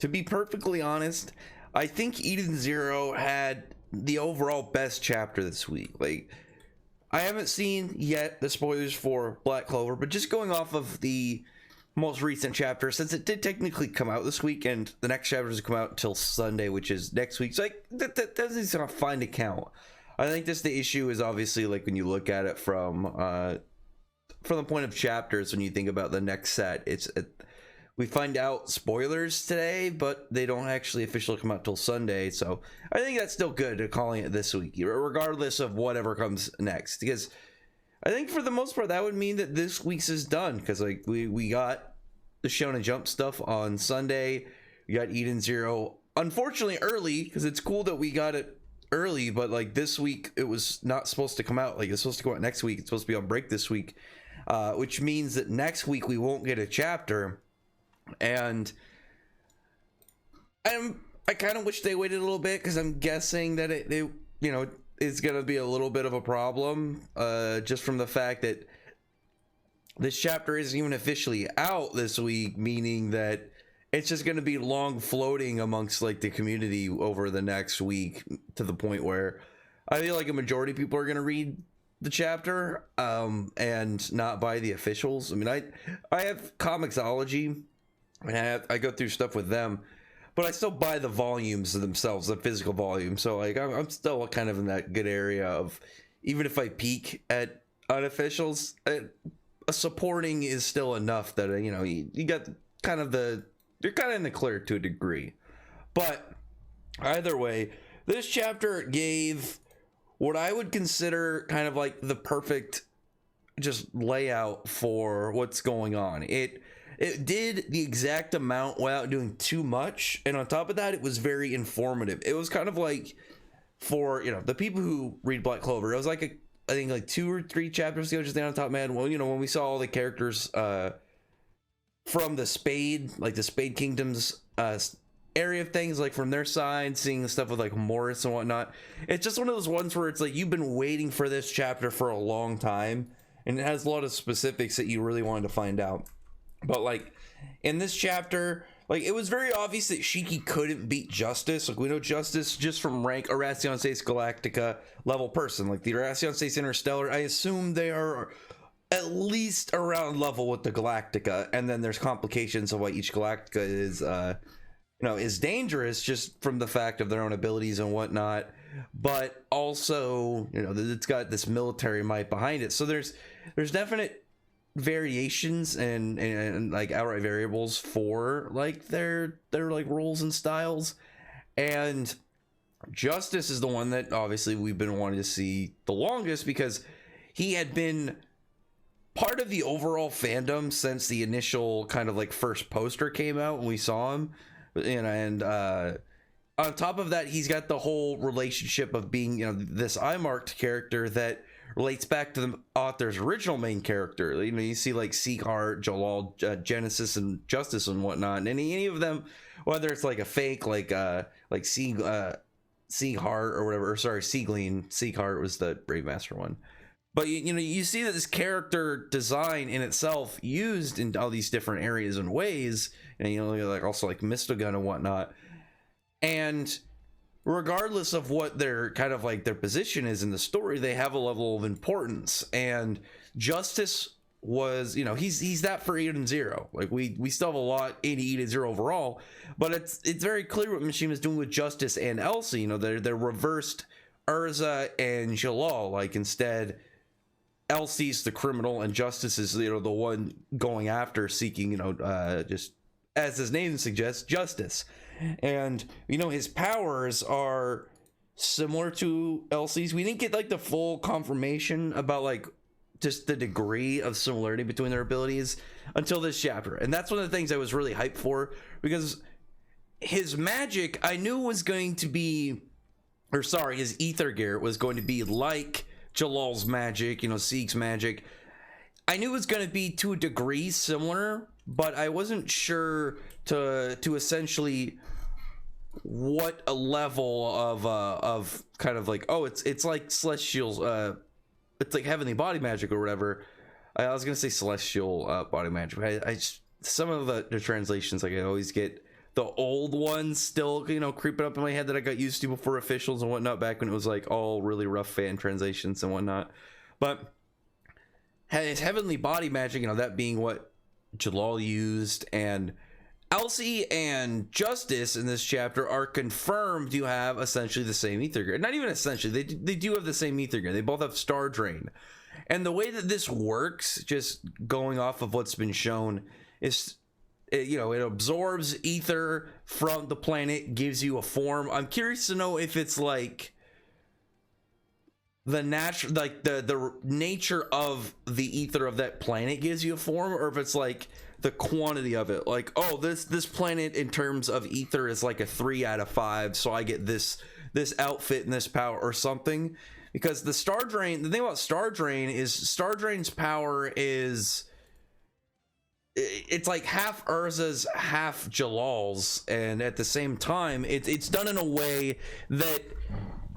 To be perfectly honest, I think Eden Zero had the overall best chapter this week. Like, I haven't seen yet the spoilers for Black Clover, but just going off of the most recent chapter, since it did technically come out this week, and the next chapter doesn't come out until Sunday, which is next week. So like that doesn't a fine account. I think that's the issue. Is obviously like when you look at it from the point of chapters, when you think about the next set, we find out spoilers today, but they don't actually officially come out till Sunday. So I think that's still good to calling it this week, regardless of whatever comes next, because I think for the most part that would mean that this week's is done, because like we got the Shonen Jump stuff on Sunday, we got Eden Zero, unfortunately early, because it's cool that we got it early, but like this week it was not supposed to come out. Like it's supposed to go out next week. It's supposed to be on break this week, which means that next week we won't get a chapter. And I kind of wish they waited a little bit, because I'm guessing that it it's gonna be a little bit of a problem, just from the fact that this chapter isn't even officially out this week, meaning that it's just gonna be long floating amongst like the community over the next week, to the point where I feel like a majority of people are gonna read the chapter and not buy the officials. I mean, I have Comixology, and I go through stuff with them, but I still buy the volumes themselves, the physical volume. So like I'm still kind of in that good area of, even if I peek at unofficials, a supporting is still enough that you got kind of you're kind of in the clear to a degree. But either way, this chapter gave what I would consider kind of like the perfect just layout for what's going on. It did the exact amount without doing too much, and on top of that, it was very informative. It was kind of like, for the people who read Black Clover, it was like I think like 2 or 3 chapters ago, just down on top, man. Well, when we saw all the characters from the Spade Kingdom's area of things, like from their side, seeing the stuff with like Morris and whatnot. It's just one of those ones where it's like you've been waiting for this chapter for a long time, and it has a lot of specifics that you really wanted to find out. But like in this chapter, like it was very obvious that Shiki couldn't beat Justice. Like we know Justice just from rank Erasion States Galactica level person. Like the Erasion States Interstellar, I assume they are at least around level with the Galactica, and then there's complications of why each Galactica is dangerous, just from the fact of their own abilities and whatnot, but also it's got this military might behind it. So there's definite variations and like outright variables for like their like roles and styles. And Justice is the one that obviously we've been wanting to see the longest, because he had been part of the overall fandom since the initial kind of like first poster came out when we saw him, and on top of that, he's got the whole relationship of being this eye-marked character that relates back to the author's original main character. You see like Seekheart, Jalal, Genesis, and Justice and whatnot, and any of them, whether it's like a fake like Seekheart or whatever, or sorry, Seekheart was the Brave Master one. But you see that this character design in itself used in all these different areas and ways, and like also like Mystogun and whatnot. And regardless of what their kind of like their position is in the story, they have a level of importance. And Justice was, he's that for Eden Zero. Like we still have a lot in Eden Zero overall, but it's very clear what Mishima is doing with Justice and Elsie. They're reversed Urza and Jalal. Like instead, Elsie's the criminal and Justice is the one going after, seeking just as his name suggests, justice. And his powers are similar to Elsie's. We didn't get like the full confirmation about like just the degree of similarity between their abilities until this chapter, and that's one of the things I was really hyped for, because his magic I knew was going to be, his ether gear was going to be like Jalal's magic, Sieg's magic. I knew it was going to be to a degree similar, but I wasn't sure to essentially what a level of kind of like, it's like celestial, it's like heavenly body magic or whatever. I was gonna say celestial body magic. I just, some of the translations, like I always get the old ones still, you know, creeping up in my head that I got used to before officials and whatnot, back when it was like all really rough fan translations and whatnot. But his heavenly body magic, you know, that being what Jalal used, and Elsie and Justice in this chapter are confirmed to have essentially the same ether grid. Not even essentially, they do have the same ether grid. They both have Star Drain. And the way that this works, just going off of what's been shown, is, you know, it absorbs ether from the planet, gives you a form. I'm curious to know if it's like the natural, like the nature of the ether of that planet gives you a form, or if it's like the quantity of it. Like, oh, this planet in terms of ether is like a 3 out of 5, so I get this outfit and this power or something. Because the Star Drain, the thing about Star Drain is Star Drain's power is, it's like half Urza's, half Jalal's, and at the same time, it's done in a way that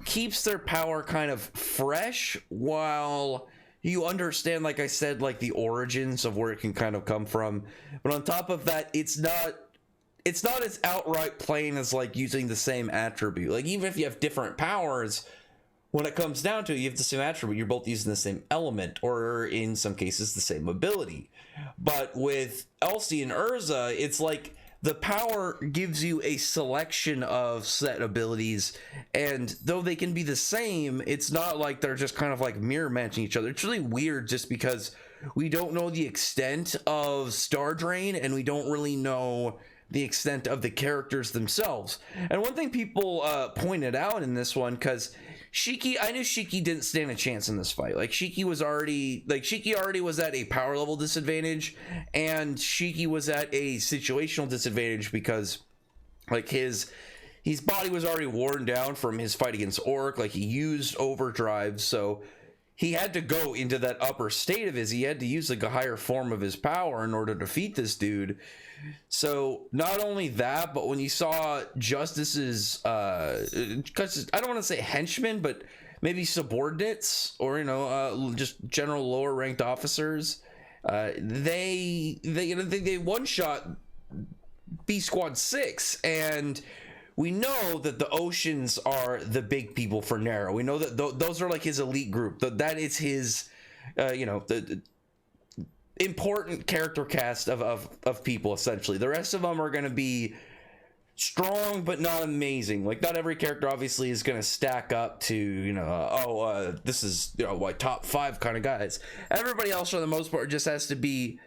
keeps their power kind of fresh, while you understand, like I said, like the origins of where it can kind of come from. But on top of that, it's not as outright plain as like using the same attribute. Like, even if you have different powers, when it comes down to it, you have the same attribute. You're both using the same element, or in some cases the same ability. But with Elsie and Urza, it's like the power gives you a selection of set abilities, and though they can be the same, it's not like they're just kind of like mirror matching each other. It's really weird, just because we don't know the extent of Star Drain, and we don't really know the extent of the characters themselves. And one thing people pointed out in this one, because Shiki, I knew Shiki didn't stand a chance in this fight. Like, Shiki already was at a power level disadvantage, and Shiki was at a situational disadvantage because, like, his body was already worn down from his fight against Orc. Like, he used overdrive, so he had to go into that upper state of his. He had to use like a higher form of his power in order to defeat this dude. So not only that, but when you saw Justice's, because I don't want to say henchmen, but maybe subordinates, or, you know, just general lower ranked officers, they one shot B Squad 6, and we know that the Oceans are the big people for Nero. We know that those are like his elite group. That is his, you know, the important character cast of people, essentially. The rest of them are going to be strong, but not amazing. Like, not every character obviously is going to stack up to, you know, this is, you know, like top 5 kind of guys. Everybody else, for the most part, just has to be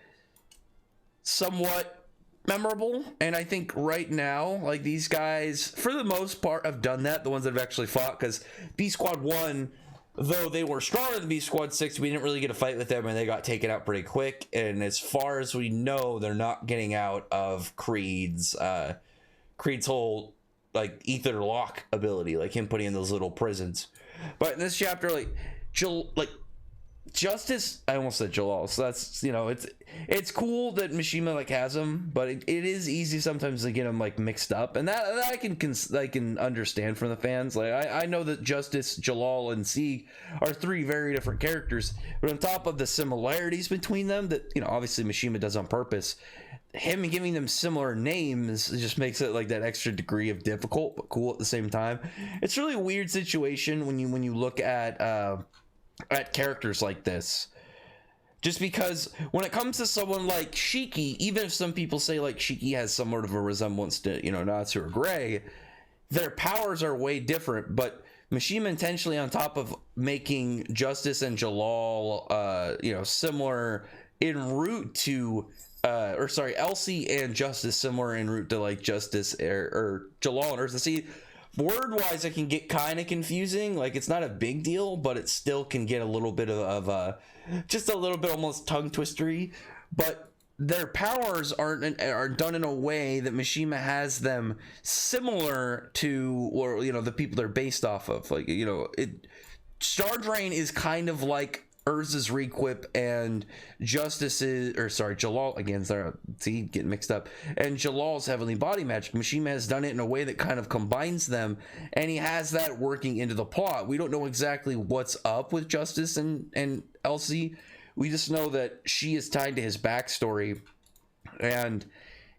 somewhat memorable. And I think right now, like, these guys for the most part have done that, the ones that have actually fought, because B Squad 1, though they were stronger than B Squad 6, we didn't really get a fight with them, and they got taken out pretty quick. And as far as we know, they're not getting out of Creed's whole like ether lock ability, like him putting in those little prisons. But in this chapter, like Justice, I almost said Jalal, so that's, you know, it's cool that Mishima like has him, but it is easy sometimes to get them like mixed up, and that I can understand from the fans. Like, I know that Justice, Jalal, and Sieg are 3 very different characters, but on top of the similarities between them that, you know, obviously Mishima does on purpose, him giving them similar names just makes it like that extra degree of difficult but cool at the same time. It's really a weird situation when you look at characters like this, just because when it comes to someone like Shiki, even if some people say like Shiki has somewhat of a resemblance to, you know, Natsu or Gray, their powers are way different. But Mishima intentionally, on top of making Justice and Jalal, you know, similar en route to Elsie and Justice similar en route to like Justice or Jalal and Urza. See, word wise, it can get kind of confusing. Like, it's not a big deal, but it still can get a little bit of just a little bit almost tongue twistery. But their powers are done in a way that Mishima has them similar to, or, you know, the people they're based off of. Like, you know, Star Drain is kind of like Urza's Requip, and Jalal, again, see, getting mixed up, and Jalal's Heavenly Body Magic. Mishima has done it in a way that kind of combines them, and he has that working into the plot. We don't know exactly what's up with Justice and Elsie. We just know that she is tied to his backstory, and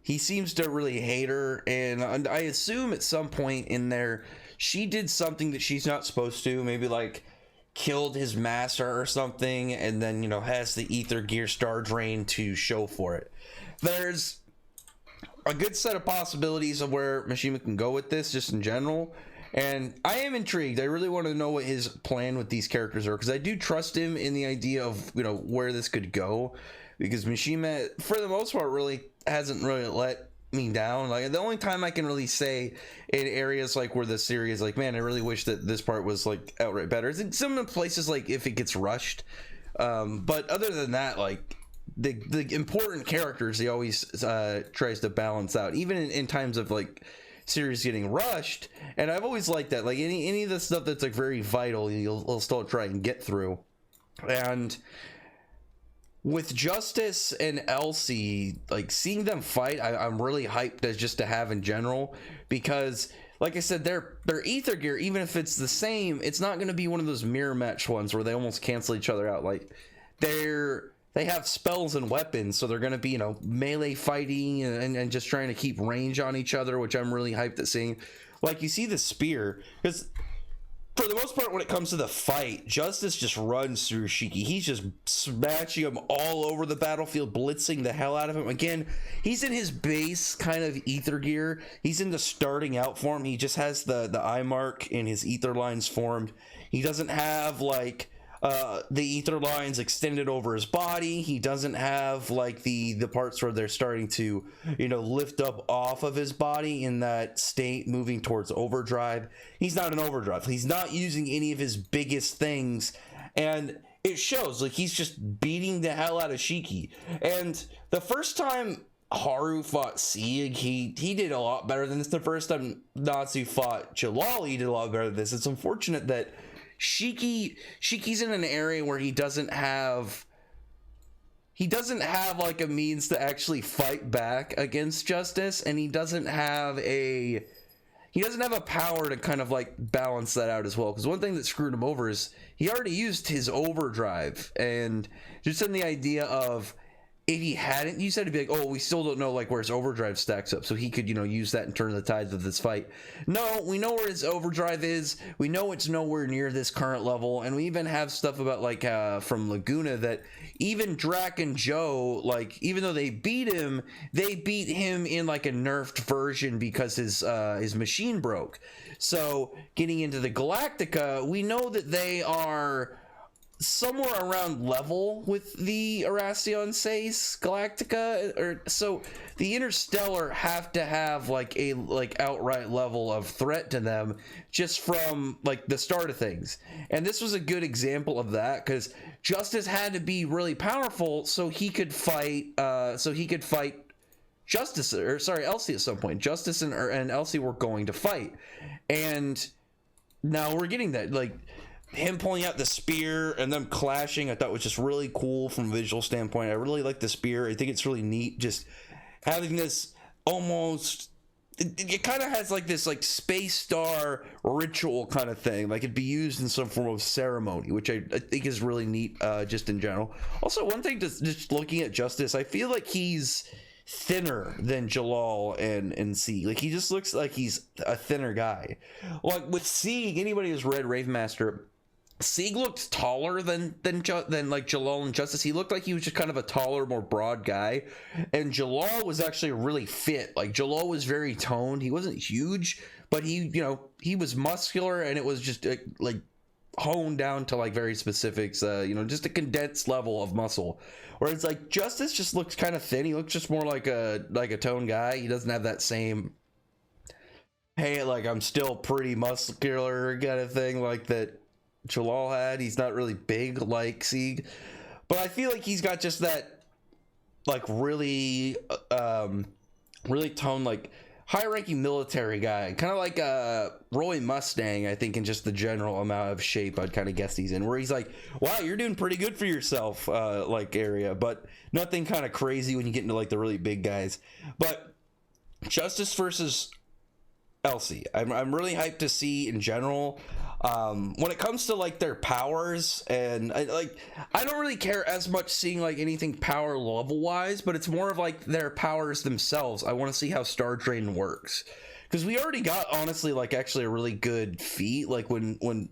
he seems to really hate her, and I assume at some point in there she did something that she's not supposed to, maybe like killed his master or something, and then, you know, has the Ether Gear Star Drain to show for it. There's a good set of possibilities of where Mishima can go with this, just in general, and I am intrigued. I really want to know what his plan with these characters are, because I do trust him in the idea of, you know, where this could go, because Mishima, for the most part, really hasn't really let me down. Like, the only time I can really say in areas like where the series, like, man, I really wish that this part was like outright better, is in some of the places like if it gets rushed, but other than that, like the important characters he always tries to balance out, even in times of like series getting rushed. And I've always liked that, like any of the stuff that's like very vital, you'll still try and get through. And with Justice and Elsie, like seeing them fight, I'm really hyped as just to have in general, because like I said, their Ether Gear, even if it's the same, it's not going to be one of those mirror match ones where they almost cancel each other out. Like they have spells and weapons, so they're going to be, you know, melee fighting and just trying to keep range on each other, which I'm really hyped at seeing. Like, you see the spear, because for the most part, when it comes to the fight, Justice just runs through Shiki. He's just smashing him all over the battlefield, blitzing the hell out of him. Again, he's in his base kind of Ether Gear. He's in the starting out form. He just has the eye mark in his ether lines formed. He doesn't have like the ether lines extended over his body. He doesn't have like the parts where they're starting to, you know, lift up off of his body in that state, moving towards overdrive. He's not an overdrive. He's not using any of his biggest things, and it shows. Like, he's just beating the hell out of Shiki. And the first time Haru fought Sieg, he did a lot better than this. The first time Natsu fought Jalal, he did a lot better than this. It's unfortunate that Shiki's in an area where he doesn't have like a means to actually fight back against Justice, and he doesn't have a power to kind of like balance that out as well. Because one thing that screwed him over is he already used his overdrive, and just in the idea of, if he hadn't used that, he'd be like, oh, we still don't know like where his overdrive stacks up, so he could, you know, use that and turn the tides of this fight. No, we know where his overdrive is. We know it's nowhere near this current level, and we even have stuff about like from Laguna that even Drac and Joe, like, even though they beat him in like a nerfed version because his machine broke. So getting into the Galactica, we know that they are somewhere around level with the Arasion Sais Galactica, or so the Interstellar have to have like a outright level of threat to them just from like the start of things. And this was a good example of that, because Justice had to be really powerful so he could fight Justice, or sorry, Elsie at some point. Justice and Elsie were going to fight, and now we're getting that, like, him pulling out the spear and them clashing. I thought was just really cool from a visual standpoint. I really like the spear. I think it's really neat, just having this almost, it kind of has like this like space star ritual kind of thing, like it'd be used in some form of ceremony, which I think is really neat, just in general. Also, one thing, just looking at Justice, I feel like he's thinner than Jalal and Sieg. Like, he just looks like he's a thinner guy. Like with Sieg, anybody who's read Ravemaster, Sieg looked taller than like Jalal and Justice. He looked like he was just kind of a taller, more broad guy, and Jalal was actually really fit. Like, Jalal was very toned. He wasn't huge, but he was muscular, and it was just like honed down to like very specifics, just a condensed level of muscle. Whereas like Justice just looks kind of thin. He looks just more like a toned guy. He doesn't have that same, hey, like, I'm still pretty muscular kind of thing like that Jalal had. He's not really big like Sieg, but I feel like he's got just that like really toned, like high-ranking military guy, kind of like Roy Mustang, I think, in just the general amount of shape I'd kind of guess he's in, where he's like, wow, you're doing pretty good for yourself, like area, but nothing kind of crazy when you get into like the really big guys. But Justice versus Elsie, I'm really hyped to see in general. When it comes to like their powers, and I don't really care as much seeing like anything power level wise, but it's more of like their powers themselves. I want to see how Star Drain works, because we already got, honestly, like actually a really good feat, like when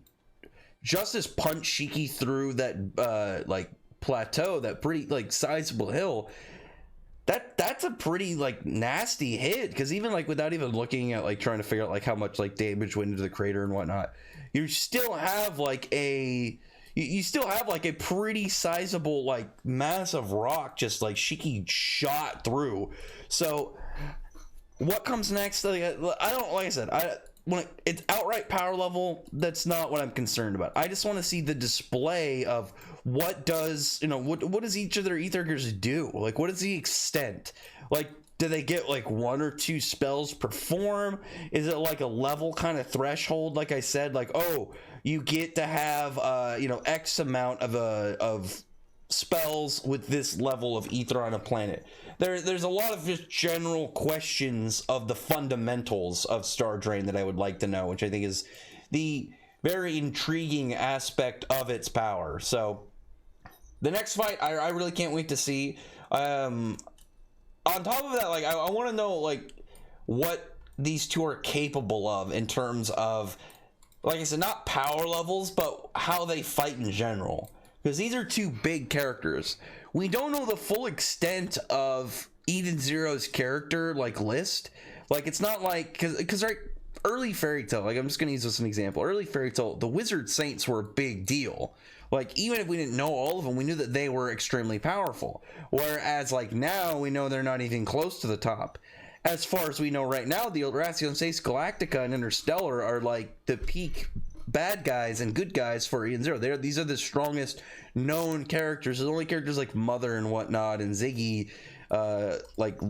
Justice punched Shiki through that like plateau, that pretty like sizable hill. That's a pretty like nasty hit, because even like without even looking at like trying to figure out like how much like damage went into the crater and whatnot, you still have like a pretty sizable like massive rock just like Shiki shot through. So what comes next? Like I said, when it's outright power level, that's not what I'm concerned about. I just want to see the display of what does, what does each of their ether gears do? Like, what is the extent? Like, do they get like 1 or 2 spells perform? Is it like a level kind of threshold? Like I said, like, oh, you get to have X amount of spells with this level of ether on a planet. There's a lot of just general questions of the fundamentals of Star Drain that I would like to know, which I think is the very intriguing aspect of its power. So the next fight I really can't wait to see. On top of that, like I want to know like what these two are capable of in terms of, like I said, not power levels, but how they fight in general. Because these are two big characters. We don't know the full extent of Eden Zero's character like list. Like, it's not like, because right, early Fairy Tail, like I'm just gonna use this as an example. Early Fairy Tail, the Wizard Saints were a big deal. Like, even if we didn't know all of them, we knew that they were extremely powerful. Whereas like now we know they're not even close to the top. As far as we know right now, the Eldrazion Saints, Galactica, and Interstellar are like the peak bad guys and good guys for Eden Zero. These are the strongest known characters. The only characters like Mother and whatnot and Ziggy, like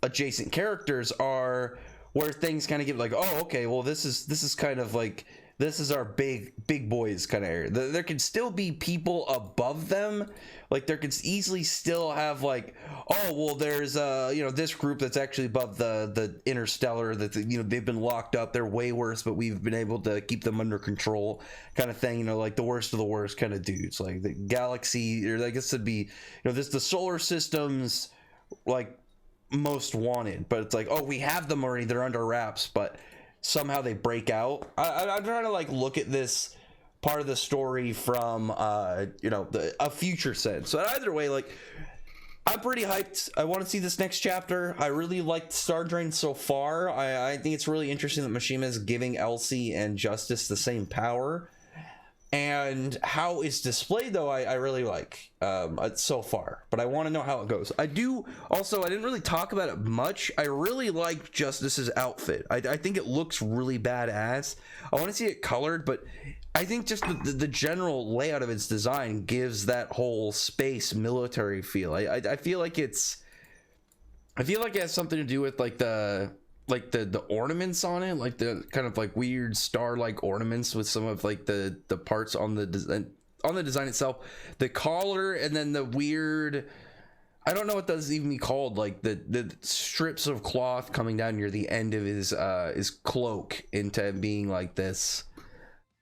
adjacent characters, are where things kind of get like, oh, okay, well this is kind of like, this is our big boys kind of area. There can still be people above them. Like there could easily still have like, oh well, there's this group that's actually above the Interstellar, that they've been locked up, they're way worse, but we've been able to keep them under control, kind of thing. Like the worst of the worst kind of dudes, like the galaxy, or I guess it'd be this the solar system's like most wanted, but it's like, oh, we have them already, they're under wraps, but somehow they break out. I'm trying to like look at this part of the story from a future sense. So either way, like I'm pretty hyped. I want to see this next chapter. I really liked Star Drain so far. I think it's really interesting that Mishima is giving Elsie and Justice the same power, and how it's displayed though I really like so far, but I want to know how it goes. I didn't really talk about it much. I really like Justice's outfit. I think it looks really badass. I want to see it colored, but I think just the general layout of its design gives that whole space military feel. I feel like it has something to do with like the ornaments on it, like the kind of like weird star-like ornaments with some of like the parts on the design itself, the collar, and then the weird, I don't know what those even be called, like the strips of cloth coming down near the end of his cloak into being like this.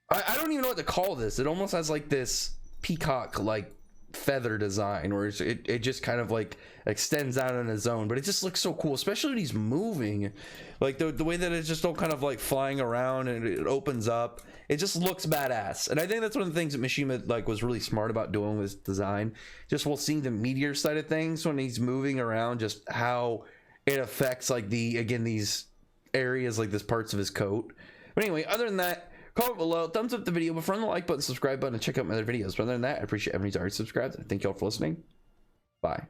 I don't even know what to call this. It almost has like this peacock like feather design, where it just kind of like extends out on its own, but it just looks so cool, especially when he's moving, like the way that it's just all kind of like flying around and it opens up. It just looks badass, and I think that's one of the things that Mishima like was really smart about doing with his design. Just we'll see the meteor side of things when he's moving around, just how it affects like these areas, like this parts of his coat. But anyway, other than that, comment below, thumbs up the video, but from the like button, subscribe button, and check out my other videos. But other than that, I appreciate everybody's already subscribed. Thank you all for listening. Bye.